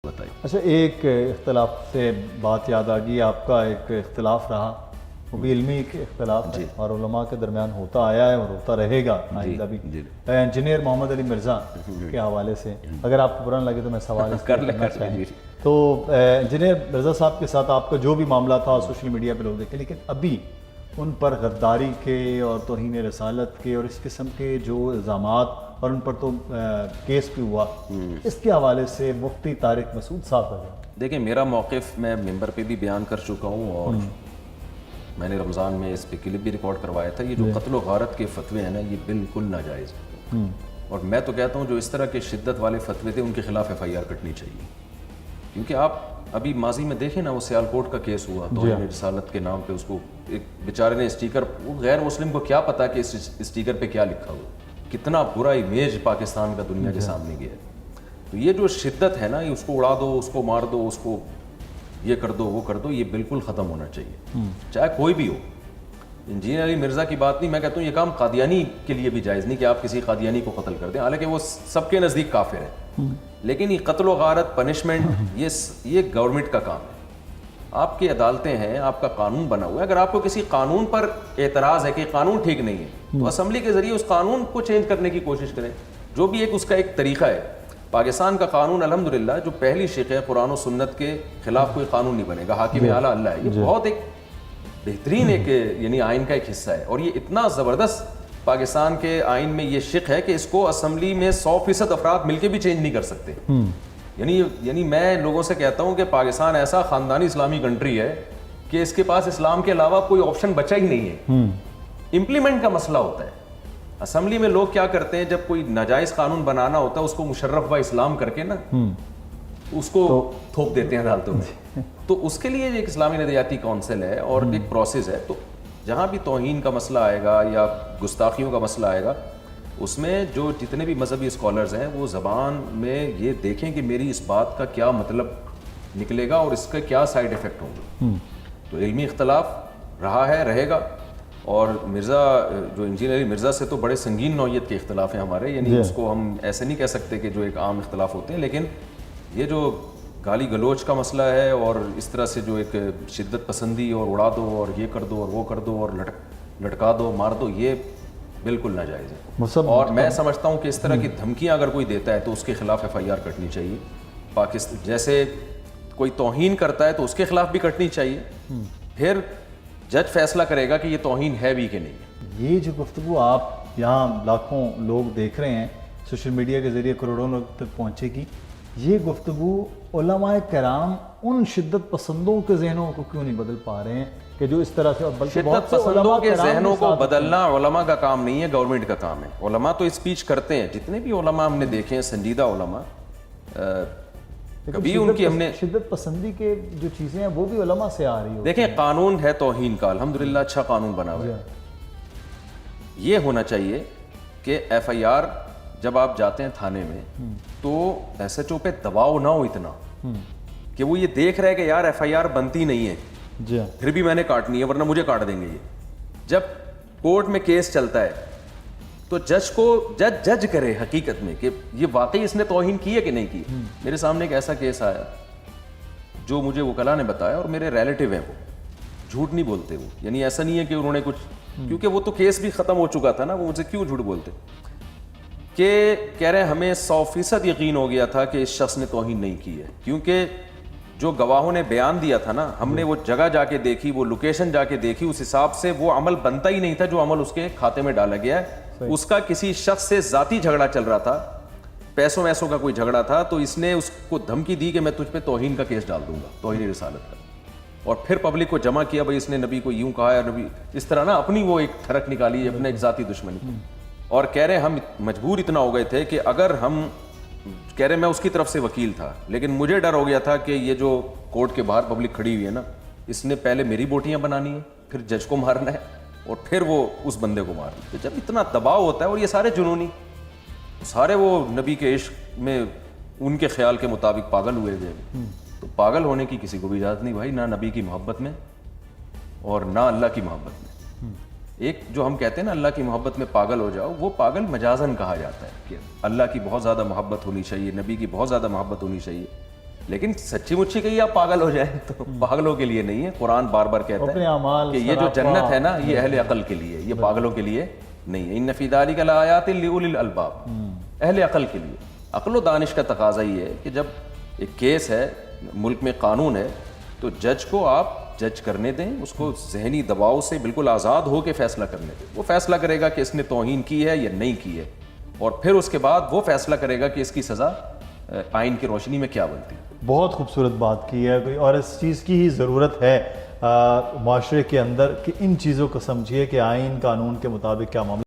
بتائیے. اچھا، ایک اختلاف سے بات یاد آ گئی، آپ کا ایک اختلاف رہا، وہ بھی علمی اختلاف ہے اور علماء کے درمیان ہوتا آیا ہے اور ہوتا رہے گا آئندہ بھی. انجینئر محمد علی مرزا کے حوالے سے اگر آپ کو برا نہ لگے تو میں سوال کرنا چاہیں تو انجینئر مرزا صاحب کے ساتھ آپ کا جو بھی معاملہ تھا سوشل میڈیا پہ لوگ دیکھے، لیکن ابھی ان پر غداری کے اور توہین رسالت کے اور اس قسم کے جو الزامات، اور ان پر تو کیس بھی ہوا، اس کے حوالے سے مفتی طارق مسعود صاحب کا دیکھیں میرا موقف میں ممبر پہ بھی بیان کر چکا ہوں، اور میں نے رمضان میں اس پہ کلپ بھی ریکارڈ کروایا تھا. یہ جو قتل و غارت کے فتوے ہیں نا، یہ بالکل ناجائز ہیں، اور میں تو کہتا ہوں جو اس طرح کے شدت والے فتوے تھے ان کے خلاف FIR کٹنی چاہیے. کیونکہ آپ ابھی ماضی میں دیکھیں نا، وہ سیالکوٹ کا کیس ہوا توہین رسالت کے نام پہ، اس کو ایک بیچارے نے اسٹیکر، وہ غیر مسلم کو کیا پتا کہ اس اسٹیکر پہ کیا لکھا ہوا، کتنا برا امیج پاکستان کا دنیا کے سامنے گیا ہے. تو یہ جو شدت ہے نا، یہ اس کو اڑا دو، اس کو مار دو، اس کو یہ کر دو، وہ کر دو، یہ بالکل ختم ہونا چاہیے، چاہے کوئی بھی ہو. انجینئر علی مرزا کی بات نہیں، میں کہتا ہوں یہ کام قادیانی کے لیے بھی جائز نہیں کہ آپ کسی قادیانی کو قتل کر دیں، حالانکہ وہ سب کے نزدیک کافر ہے، لیکن یہ قتل و غارت، پنشمنٹ، یہ گورنمنٹ کا کام ہے. آپ کی عدالتیں ہیں، آپ کا قانون بنا ہوا ہے. اگر آپ کو کسی قانون پر اعتراض ہے کہ قانون ٹھیک نہیں ہے تو اسمبلی کے ذریعے اس قانون کو چینج کرنے کی کوشش کریں، جو بھی ایک اس کا ایک طریقہ ہے. پاکستان کا قانون الحمدللہ جو پہلی شق ہے، قرآن و سنت کے خلاف کوئی قانون نہیں بنے گا. حاکم اعلیٰ اللہ ہے، یہ بہت ایک بہترین ایک یعنی آئین کا ایک حصہ ہے، اور یہ اتنا زبردست پاکستان کے آئین میں یہ شق ہے کہ اس کو اسمبلی میں 100% افراد مل کے بھی چینج نہیں کر سکتے. یعنی میں لوگوں سے کہتا ہوں کہ پاکستان ایسا خاندانی اسلامی کنٹری ہے کہ اس کے پاس اسلام کے علاوہ کوئی آپشن بچا ہی نہیں ہے. امپلیمنٹ کا مسئلہ ہوتا ہے. اسمبلی میں لوگ کیا کرتے ہیں، جب کوئی ناجائز قانون بنانا ہوتا ہے اس کو مشرف و اسلام کر کے نا اس کو تھوپ دیتے ہیں عدالتوں میں. تو اس کے لیے ایک اسلامی ندیاتی کونسل ہے اور ایک پروسیس ہے. تو جہاں بھی توہین کا مسئلہ آئے گا یا گستاخیوں کا مسئلہ آئے گا، اس میں جو جتنے بھی مذہبی اسکالرز ہیں وہ زبان میں یہ دیکھیں کہ میری اس بات کا کیا مطلب نکلے گا اور اس کا کیا سائیڈ ایفیکٹ ہوں گے. تو علمی اختلاف رہا ہے، رہے گا. اور مرزا جو انجینئر مرزا سے تو بڑے سنگین نوعیت کے اختلاف ہیں ہمارے، یعنی اس کو ہم ایسے نہیں کہہ سکتے کہ جو ایک عام اختلاف ہوتے ہیں، لیکن یہ جو گالی گلوچ کا مسئلہ ہے اور اس طرح سے جو ایک شدت پسندی اور اڑا دو اور یہ کر دو اور وہ کر دو اور لٹکا دو، مار دو، یہ بالکل ناجائز ہے. اور میں سمجھتا ہوں کہ اس طرح کی دھمکیاں اگر کوئی دیتا ہے تو اس کے خلاف FIR کٹنی چاہیے. پاکستان جیسے کوئی توہین کرتا ہے تو اس کے خلاف بھی کٹنی چاہیے، پھر جج فیصلہ کرے گا کہ یہ توہین ہے بھی کہ نہیں. یہ جو گفتگو آپ یہاں لاکھوں لوگ دیکھ رہے ہیں، سوشل میڈیا کے ذریعے کروڑوں لوگ تک پہنچے گی، یہ گفتگو علماء کرام ان شدت پسندوں کے ذہنوں کو کیوں نہیں بدل پا رہے ہیں کہ جو اس طرح سے، شدت پسندوں کے ذہنوں کو بدلنا علماء کا کام نہیں ہے، گورنمنٹ کا کام ہے. علماء تو اسپیچ کرتے ہیں، جتنے بھی علماء ہم نے دیکھے ہیں سنجیدہ علماء، کبھی ان کی ہم نے شدت پسندی کے جو چیزیں ہیں وہ بھی علماء سے آ رہی ہیں. دیکھیں قانون ہے توہین کا، الحمدللہ اچھا قانون بنا ہوا ہے. یہ ہونا چاہیے کہ FIR جب آپ جاتے ہیں تھانے میں تو SHO پہ دباؤ نہ ہو اتنا کہ وہ یہ دیکھ رہے کہ یار FIR بنتی نہیں ہے پھر بھی میں نے کاٹنی ہے ورنہ مجھے کاٹ دیں گے. یہ جب کورٹ میں کیس چلتا ہے تو جج کو جج کرے حقیقت میں کہ یہ واقعی اس نے توہین کی ہے کہ نہیں کی. میرے سامنے ایک ایسا کیس آیا جو مجھے وکلا نے بتایا، اور میرے ریلیٹیو ہیں، وہ جھوٹ نہیں بولتے. وہ یعنی ایسا نہیں ہے کہ انہوں نے کچھ، کیونکہ وہ تو کیس بھی ختم ہو چکا تھا نا، وہ مجھ سے کیوں جھوٹ بولتے، کہ کہہ رہے ہیں ہمیں 100% یقین ہو گیا تھا کہ اس شخص نے توہین نہیں کی ہے، کیونکہ جو گواہوں نے بیان دیا تھا نا، ہم نے وہ جگہ جا کے دیکھی، وہ لوکیشن جا کے دیکھی، اس حساب سے وہ عمل بنتا ہی نہیں تھا جو عمل اس کے کھاتے میں ڈالا گیا ہے. اس کا کسی شخص سے ذاتی جھگڑا چل رہا تھا، پیسوں ویسوں کا کوئی جھگڑا تھا، تو اس نے اس کو دھمکی دی کہ میں تجھ پہ توہین کا کیس ڈال دوں گا، توہین رسالت کا. اور پھر پبلک کو جمع کیا، بھائی اس نے نبی کو یوں کہا ہے، نبی اس طرح نا اپنی وہ ایک تھرک نکالی ہے اپنے ایک ذاتی دشمنی کو. اور کہہ رہے ہم مجبور اتنا ہو گئے تھے کہ اگر ہم، کہہ رہے میں اس کی طرف سے وکیل تھا لیکن مجھے ڈر ہو گیا تھا کہ یہ جو کورٹ کے باہر پبلک کھڑی ہوئی ہے نا، اس نے پہلے میری بوٹیاں بنانی ہیں، پھر جج کو مارنا ہے اور پھر وہ اس بندے کو مارنا. تو جب اتنا دباؤ ہوتا ہے، اور یہ سارے جنونی، سارے وہ نبی کے عشق میں ان کے خیال کے مطابق پاگل ہوئے گئے، تو پاگل ہونے کی کسی کو بھی اجازت نہیں بھائی، نہ نبی کی محبت میں اور نہ اللہ کی محبت میں. ایک جو ہم کہتے ہیں نا اللہ کی محبت میں پاگل ہو جاؤ، وہ پاگل مجازن کہا جاتا ہے کہ اللہ کی بہت زیادہ محبت ہونی چاہیے، نبی کی بہت زیادہ محبت ہونی چاہیے. لیکن سچی مچی کہی آپ پاگل ہو جائیں تو پاگلوں کے لیے نہیں ہے. قرآن بار بار کہتا اپنے ہے اعمال کہ یہ جو جنت ہے نا یہ اہل عقل کے لیے, یہ پاگلوں کے لیے نہیں ہے. ان فی ذلک لآیات لأولی الالباب, اہل عقل کے لیے. عقل و دانش کا تقاضا یہ ہے کہ جب ایک کیس ہے, ملک میں قانون ہے, تو جج کو آپ جج کرنے دیں, اس کو ذہنی دباؤ سے بالکل آزاد ہو کے فیصلہ کرنے دیں. وہ فیصلہ کرے گا کہ اس نے توہین کی ہے یا نہیں کی ہے, اور پھر اس کے بعد وہ فیصلہ کرے گا کہ اس کی سزا آئین کی روشنی میں کیا بنتی ہے. بہت خوبصورت بات کی ہے, اور اس چیز کی ہی ضرورت ہے معاشرے کے اندر کہ ان چیزوں کو سمجھیے کہ آئین قانون کے مطابق کیا معاملہ.